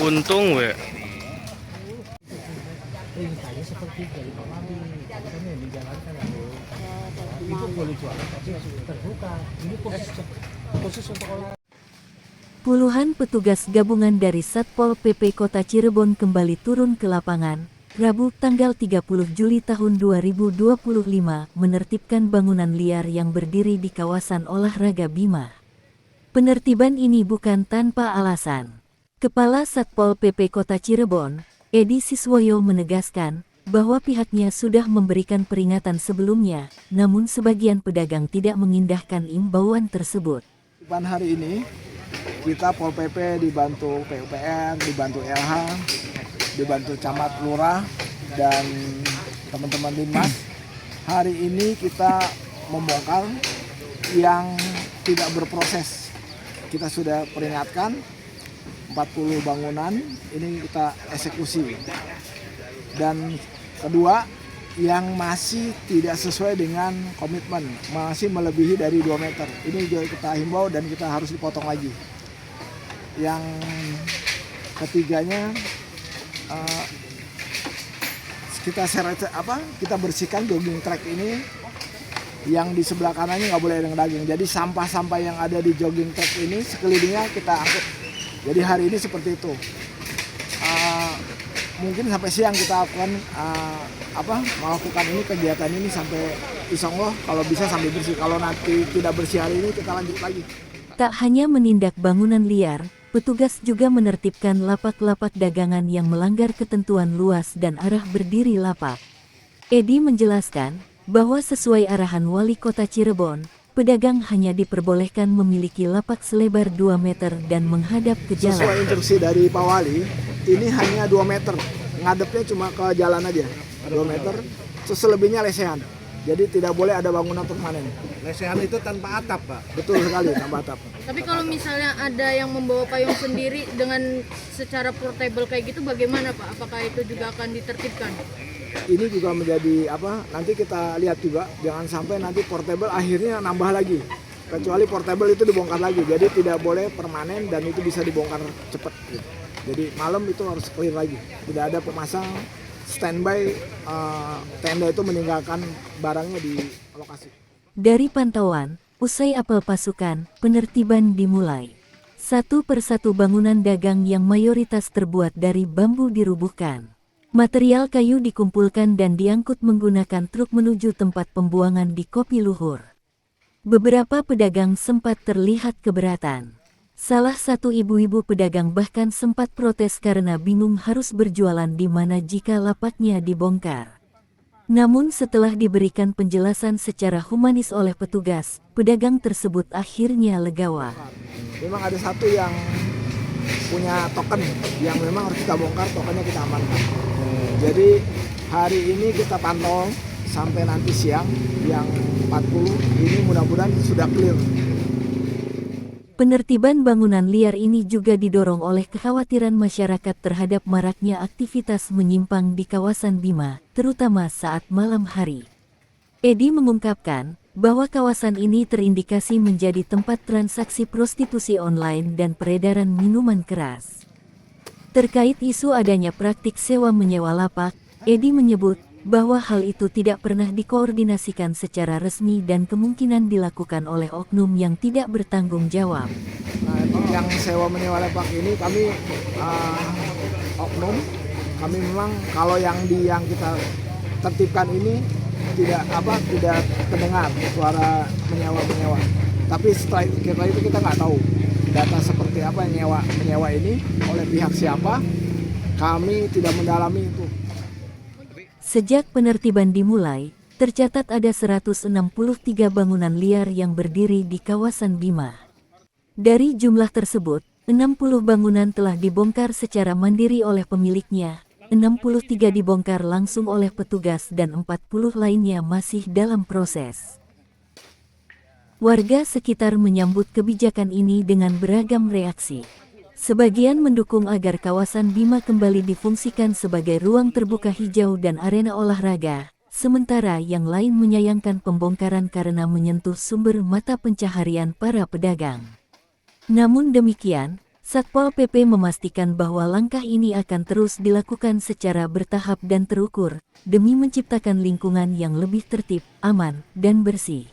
untung we. Perintahnya seperti dari Pak Wali, katanya yang dijalankan itu boleh jualan tapi terbuka. Ini khusus untuk orang. Puluhan petugas gabungan dari Satpol PP Kota Cirebon kembali turun ke lapangan, Rabu tanggal 30 Juli tahun 2025 menertibkan bangunan liar yang berdiri di kawasan olahraga Bima. Penertiban ini bukan tanpa alasan. Kepala Satpol PP Kota Cirebon, Edi Siswoyo menegaskan bahwa pihaknya sudah memberikan peringatan sebelumnya, namun sebagian pedagang tidak mengindahkan imbauan tersebut. Hari ini kita Pol PP dibantu PUPR, dibantu LH, dibantu Camat Lurah dan teman-teman Dinas. Hari ini kita membongkar yang tidak berproses. Kita sudah peringatkan 40 bangunan ini kita eksekusi. Dan kedua, yang masih tidak sesuai dengan komitmen, masih melebihi dari 2 meter. Ini juga kita himbau dan kita harus dipotong lagi. Yang ketiganya, kita bersihkan jogging track ini, yang di sebelah kanannya nggak boleh ada daging. Jadi sampah-sampah yang ada di jogging track ini sekelilingnya kita angkut. Jadi hari ini seperti itu. Mungkin sampai siang kita akan melakukan ini kegiatan ini sampai insya Allah kalau bisa sampai bersih. Kalau nanti tidak bersih hari ini kita lanjut lagi. Tak hanya menindak bangunan liar, petugas juga menertibkan lapak-lapak dagangan yang melanggar ketentuan luas dan arah berdiri lapak. Edi menjelaskan bahwa sesuai arahan Wali Kota Cirebon, pedagang hanya diperbolehkan memiliki lapak selebar 2 meter dan menghadap ke jalan. Sesuai instruksi dari Pak Wali, ini hanya 2 meter, ngadepnya cuma ke jalan aja, 2 meter, selebihnya lesehan. Jadi tidak boleh ada bangunan permanen. Lesehan itu tanpa atap, Pak. Betul sekali, tanpa atap. Tapi kalau misalnya ada yang membawa payung sendiri dengan secara portable kayak gitu bagaimana Pak? Apakah itu juga akan ditertibkan? Ini juga menjadi nanti kita lihat juga, jangan sampai nanti portable akhirnya nambah lagi. Kecuali portable itu dibongkar lagi, jadi tidak boleh permanen dan itu bisa dibongkar cepat. Jadi malam itu harus clear lagi, tidak ada pemasang standby tenda itu meninggalkan barangnya di lokasi. Dari pantauan, usai apel pasukan, penertiban dimulai. Satu persatu bangunan dagang yang mayoritas terbuat dari bambu dirubuhkan. Material kayu dikumpulkan dan diangkut menggunakan truk menuju tempat pembuangan di Kopi Luhur. Beberapa pedagang sempat terlihat keberatan. Salah satu ibu-ibu pedagang bahkan sempat protes karena bingung harus berjualan di mana jika lapaknya dibongkar. Namun setelah diberikan penjelasan secara humanis oleh petugas, pedagang tersebut akhirnya legawa. Memang ada satu yang punya token yang memang harus kita bongkar, tokennya kita amankan. Jadi hari ini kita pantau sampai nanti siang yang 40 ini mudah-mudahan sudah clear. Penertiban bangunan liar ini juga didorong oleh kekhawatiran masyarakat terhadap maraknya aktivitas menyimpang di kawasan Bima, terutama saat malam hari. Edi mengungkapkan bahwa kawasan ini terindikasi menjadi tempat transaksi prostitusi online dan peredaran minuman keras. Terkait isu adanya praktik sewa-menyewa lapak, Edi menyebut bahwa hal itu tidak pernah dikoordinasikan secara resmi dan kemungkinan dilakukan oleh oknum yang tidak bertanggung jawab. Nah, yang sewa-menyewa lapak ini kami oknum, kami memang kalau yang kita tertibkan ini tidak terdengar suara menyewa. Tapi setelah itu kita nggak tahu data seperti apa yang menyewa ini oleh pihak siapa, kami tidak mendalami itu. Sejak penertiban dimulai, tercatat ada 163 bangunan liar yang berdiri di kawasan Bima. Dari jumlah tersebut, 60 bangunan telah dibongkar secara mandiri oleh pemiliknya, 63 dibongkar langsung oleh petugas dan 40 lainnya masih dalam proses. Warga sekitar menyambut kebijakan ini dengan beragam reaksi. Sebagian mendukung agar kawasan Bima kembali difungsikan sebagai ruang terbuka hijau dan arena olahraga, sementara yang lain menyayangkan pembongkaran karena menyentuh sumber mata pencaharian para pedagang. Namun demikian, Satpol PP memastikan bahwa langkah ini akan terus dilakukan secara bertahap dan terukur, demi menciptakan lingkungan yang lebih tertib, aman, dan bersih.